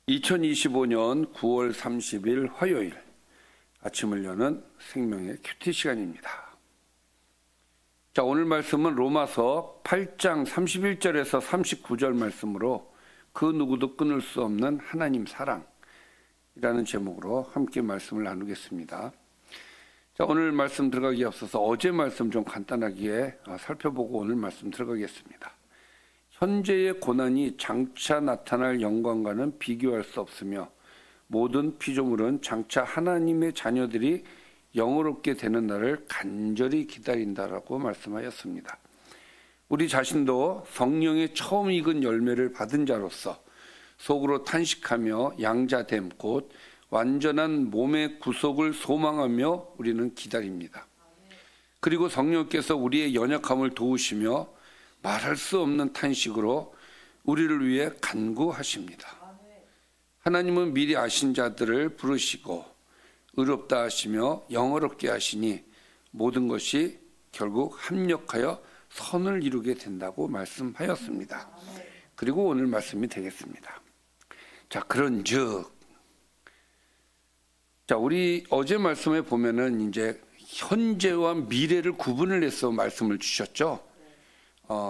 2025년 9월 30일 화요일 아침을 여는 생명의 큐티 시간입니다. 자, 오늘 말씀은 로마서 8장 31절에서 39절 말씀으로 그 누구도 끊을 수 없는 하나님 사랑이라는 제목으로 함께 말씀을 나누겠습니다. 자, 오늘 말씀 들어가기에 앞서서 어제 말씀 좀 간단하게 살펴보고 오늘 말씀 들어가겠습니다. 현재의 고난이 장차 나타날 영광과는 비교할 수 없으며 모든 피조물은 장차 하나님의 자녀들이 영원롭게 되는 날을 간절히 기다린다라고 말씀하였습니다. 우리 자신도 성령의 처음 익은 열매를 받은 자로서 속으로 탄식하며 양자됨 곧 완전한 몸의 구속을 소망하며 우리는 기다립니다. 그리고 성령께서 우리의 연약함을 도우시며 말할 수 없는 탄식으로 우리를 위해 간구하십니다. 하나님은 미리 아신 자들을 부르시고 의롭다 하시며 영어롭게 하시니 모든 것이 결국 합력하여 선을 이루게 된다고 말씀하였습니다. 그리고 오늘 말씀이 되겠습니다. 자, 그런즉, 자, 우리 어제 말씀에 보면은 이제 현재와 미래를 구분을 해서 말씀을 주셨죠.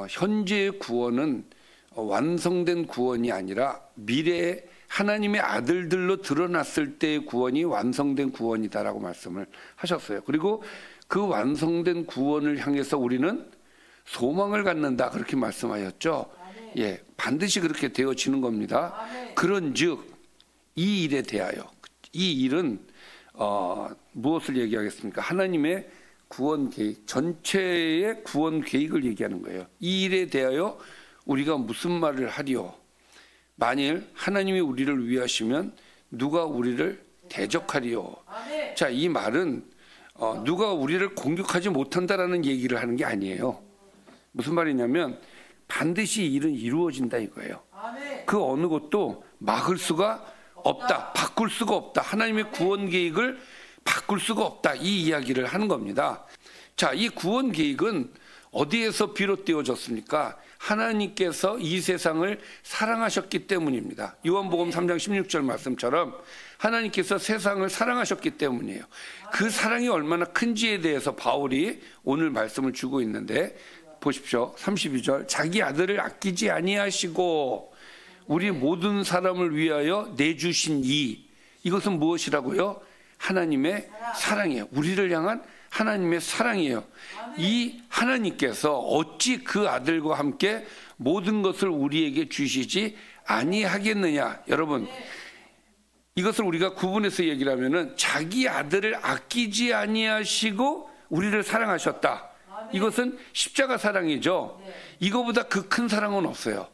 현재의 구원은 완성된 구원이 아니라 미래에 하나님의 아들들로 드러났을 때의 구원이 완성된 구원이다라고 말씀을 하셨어요. 그리고 그 완성된 구원을 향해서 우리는 소망을 갖는다 그렇게 말씀하셨죠. 예, 반드시 그렇게 되어지는 겁니다. 그런즉 이 일에 대하여, 이 일은 무엇을 얘기하겠습니까? 하나님의 구원 계획, 전체의 구원 계획을 얘기하는 거예요. 이 일에 대하여 우리가 무슨 말을 하리요? 만일 하나님이 우리를 위하시면 누가 우리를 대적하리요? 자, 이 말은 누가 우리를 공격하지 못한다라는 얘기를 하는 게 아니에요. 무슨 말이냐면 반드시 이 일은 이루어진다 이거예요. 그 어느 것도 막을 수가 없다, 바꿀 수가 없다. 하나님의 구원 계획을 바꿀 수가 없다, 이 이야기를 하는 겁니다. 자, 이 구원 계획은 어디에서 비롯되어졌습니까? 하나님께서 이 세상을 사랑하셨기 때문입니다. 요한복음 3장 16절 말씀처럼 하나님께서 세상을 사랑하셨기 때문이에요. 그 사랑이 얼마나 큰지에 대해서 바울이 오늘 말씀을 주고 있는데 보십시오. 32절, 자기 아들을 아끼지 아니하시고 우리 모든 사람을 위하여 내주신 이것은 무엇이라고요? 하나님의 사랑이에요. 우리를 향한 하나님의 사랑이에요. 이 하나님께서 어찌 그 아들과 함께 모든 것을 우리에게 주시지 아니하겠느냐. 여러분, 이것을 우리가 구분해서 얘기를 하면은 자기 아들을 아끼지 아니하시고 우리를 사랑하셨다. 이것은 십자가 사랑이죠. 이거보다 그 큰 사랑은 없어요.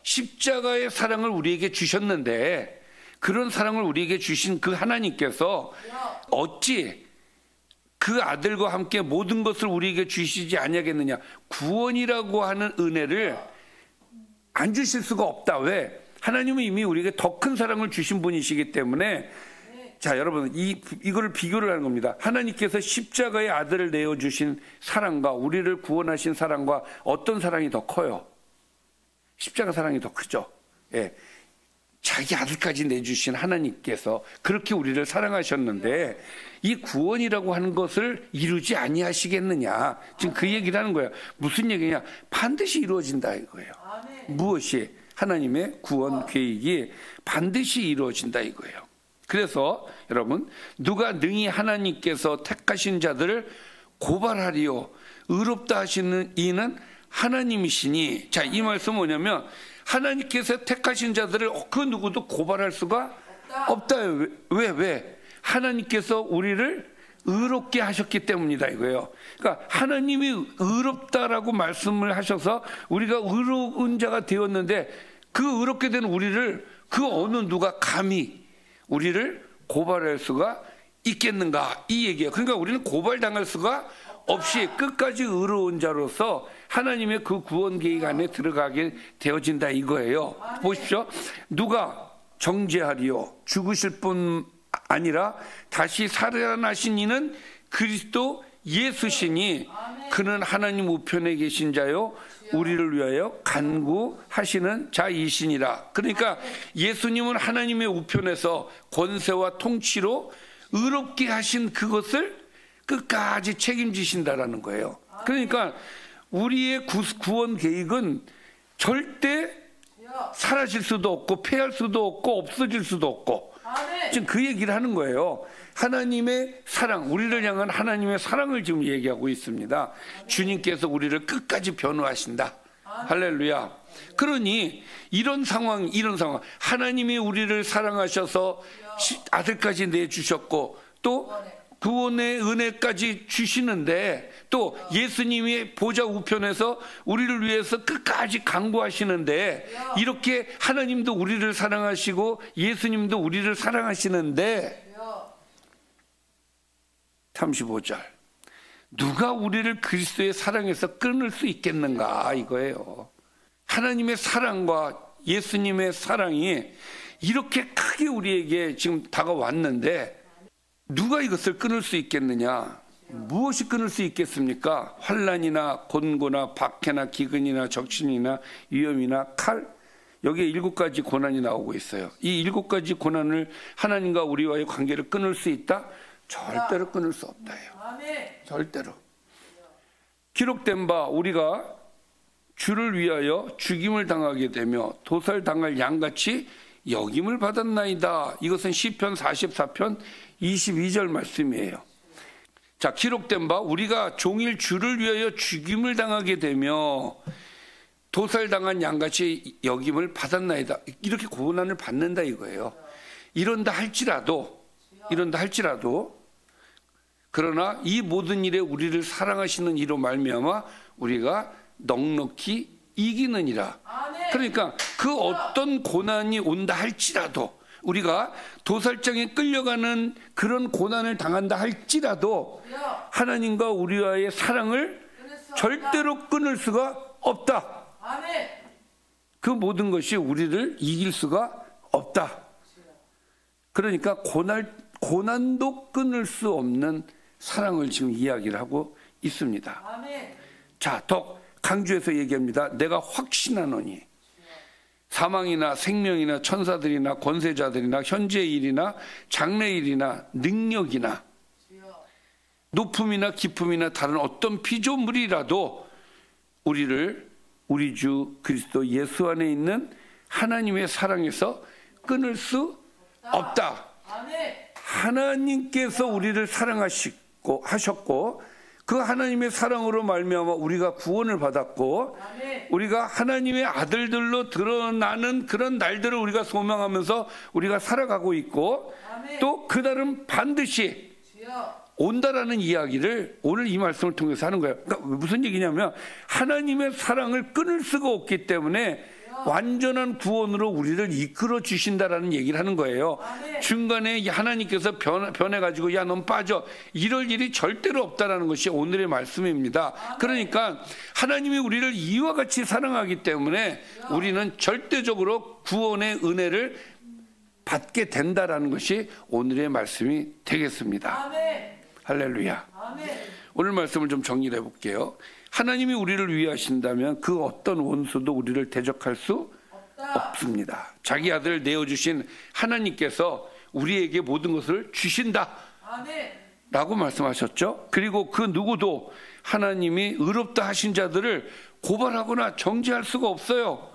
십자가의 사랑을 우리에게 주셨는데 그런 사랑을 우리에게 주신 그 하나님께서 어찌 그 아들과 함께 모든 것을 우리에게 주시지 아니하겠느냐. 구원이라고 하는 은혜를 안 주실 수가 없다. 왜? 하나님은 이미 우리에게 더 큰 사랑을 주신 분이시기 때문에. 자, 여러분, 이거를 비교를 하는 겁니다. 하나님께서 십자가의 아들을 내어주신 사랑과 우리를 구원하신 사랑과 어떤 사랑이 더 커요? 십자가 사랑이 더 크죠. 예. 자기 아들까지 내주신 하나님께서 그렇게 우리를 사랑하셨는데 이 구원이라고 하는 것을 이루지 아니하시겠느냐. 지금 그 얘기를 하는 거예요. 무슨 얘기냐? 반드시 이루어진다 이거예요. 무엇이? 하나님의 구원 계획이 반드시 이루어진다 이거예요. 그래서 여러분, 누가 능히 하나님께서 택하신 자들을 고발하리요? 의롭다 하시는 이는 하나님이시니. 자, 이 말씀은 뭐냐면 하나님께서 택하신 자들을 그 누구도 고발할 수가 없다. 왜? 하나님께서 우리를 의롭게 하셨기 때문이다 이거예요. 그러니까 하나님이 의롭다라고 말씀을 하셔서 우리가 의로운 자가 되었는데 그 의롭게 된 우리를 그 어느 누가 감히 우리를 고발할 수가 있겠는가, 이 얘기예요. 그러니까 우리는 고발당할 수가 없이 끝까지 의로운 자로서 하나님의 그 구원 계획 안에 들어가게 되어진다 이거예요. 보십시오. 누가 정죄하리요? 죽으실 뿐 아니라 다시 살아나신 이는 그리스도 예수시니 그는 하나님 우편에 계신 자요 우리를 위하여 간구하시는 자이시니라. 그러니까 예수님은 하나님의 우편에서 권세와 통치로 의롭게 하신 그것을 끝까지 책임지신다라는 거예요. 그러니까 우리의 구원 계획은 절대 사라질 수도 없고 폐할 수도 없고 없어질 수도 없고, 지금 그 얘기를 하는 거예요. 하나님의 사랑, 우리를 향한 하나님의 사랑을 지금 얘기하고 있습니다. 주님께서 우리를 끝까지 변호하신다. 할렐루야. 그러니 이런 상황, 하나님이 우리를 사랑하셔서 아들까지 내주셨고 또 구원의 은혜까지 주시는데, 또 예수님이 보좌 우편에서 우리를 위해서 끝까지 강구하시는데, 이렇게 하나님도 우리를 사랑하시고 예수님도 우리를 사랑하시는데 35절, 누가 우리를 그리스도의 사랑에서 끊을 수 있겠는가 이거예요. 하나님의 사랑과 예수님의 사랑이 이렇게 크게 우리에게 지금 다가왔는데 누가 이것을 끊을 수 있겠느냐? 무엇이 끊을 수 있겠습니까? 환난이나 곤고나 박해나 기근이나 적신이나 위험이나 칼, 여기에 7가지 고난이 나오고 있어요. 이 7가지 고난을 하나님과 우리와의 관계를 끊을 수 있다? 절대로 끊을 수 없다요. 절대로. 기록된 바 우리가 주를 위하여 죽임을 당하게 되며 도살당할 양같이 여김을 받았나이다. 이것은 시편 44편 22절 말씀이에요. 자, 기록된 바 우리가 종일 주를 위하여 죽임을 당하게 되며 도살당한 양같이 여김을 받았나이다. 이렇게 고난을 받는다 이거예요. 이런다 할지라도 그러나 이 모든 일에 우리를 사랑하시는 이로 말미암아 우리가 넉넉히 이기느니라. 그러니까 그 어떤 고난이 온다 할지라도, 우리가 도살장에 끌려가는 그런 고난을 당한다 할지라도 하나님과 우리와의 사랑을 절대로 끊을 수가 없다. 그 모든 것이 우리를 이길 수가 없다. 그러니까 고난도 끊을 수 없는 사랑을 지금 이야기를 하고 있습니다. 자, 더 강조해서 얘기합니다. 내가 확신하노니 사망이나 생명이나 천사들이나 권세자들이나 현재의 일이나 장래의 일이나 능력이나 높음이나 깊음이나 다른 어떤 피조물이라도 우리를 우리 주 그리스도 예수 안에 있는 하나님의 사랑에서 끊을 수 없다. 하나님께서 우리를 사랑하시고 하셨고 그 하나님의 사랑으로 말미암아 우리가 구원을 받았고 우리가 하나님의 아들들로 드러나는 그런 날들을 우리가 소망하면서 우리가 살아가고 있고 또 그날은 반드시 온다라는 이야기를 오늘 이 말씀을 통해서 하는 거예요. 그러니까 무슨 얘기냐면 하나님의 사랑을 끊을 수가 없기 때문에 완전한 구원으로 우리를 이끌어 주신다라는 얘기를 하는 거예요. 중간에 하나님께서 변해가지고 야 넌 빠져 이럴 일이 절대로 없다라는 것이 오늘의 말씀입니다. 그러니까 하나님이 우리를 이와 같이 사랑하기 때문에 우리는 절대적으로 구원의 은혜를 받게 된다라는 것이 오늘의 말씀이 되겠습니다. 할렐루야. 오늘 말씀을 좀 정리를 해볼게요. 하나님이 우리를 위하신다면 그 어떤 원수도 우리를 대적할 수 없습니다. 자기 아들을 내어주신 하나님께서 우리에게 모든 것을 주신다 라고 말씀하셨죠. 그리고 그 누구도 하나님이 의롭다 하신 자들을 고발하거나 정죄할 수가 없어요.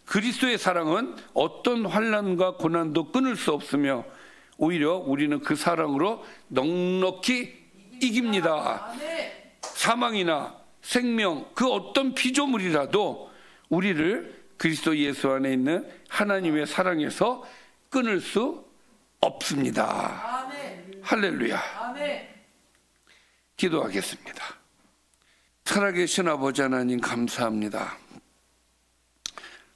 그리스도의 사랑은 어떤 환난과 고난도 끊을 수 없으며 오히려 우리는 그 사랑으로 넉넉히 이깁니다. 사망이나 생명, 그 어떤 피조물이라도 우리를 그리스도 예수 안에 있는 하나님의 사랑에서 끊을 수 없습니다. 할렐루야. 기도하겠습니다. 살아계신 아버지 하나님 감사합니다.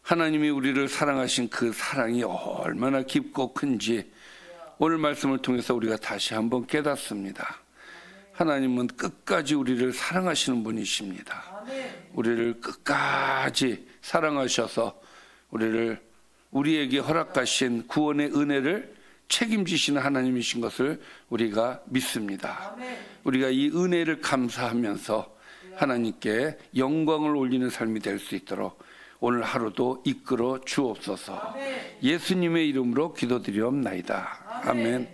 하나님이 우리를 사랑하신 그 사랑이 얼마나 깊고 큰지 오늘 말씀을 통해서 우리가 다시 한번 깨닫습니다. 하나님은 끝까지 우리를 사랑하시는 분이십니다. 우리를 끝까지 사랑하셔서 우리에게 허락하신 구원의 은혜를 책임지시는 하나님이신 것을 우리가 믿습니다. 아멘. 우리가 이 은혜를 감사하면서 하나님께 영광을 올리는 삶이 될 수 있도록 오늘 하루도 이끌어 주옵소서. 아멘. 예수님의 이름으로 기도드리옵나이다. 아멘. 아멘.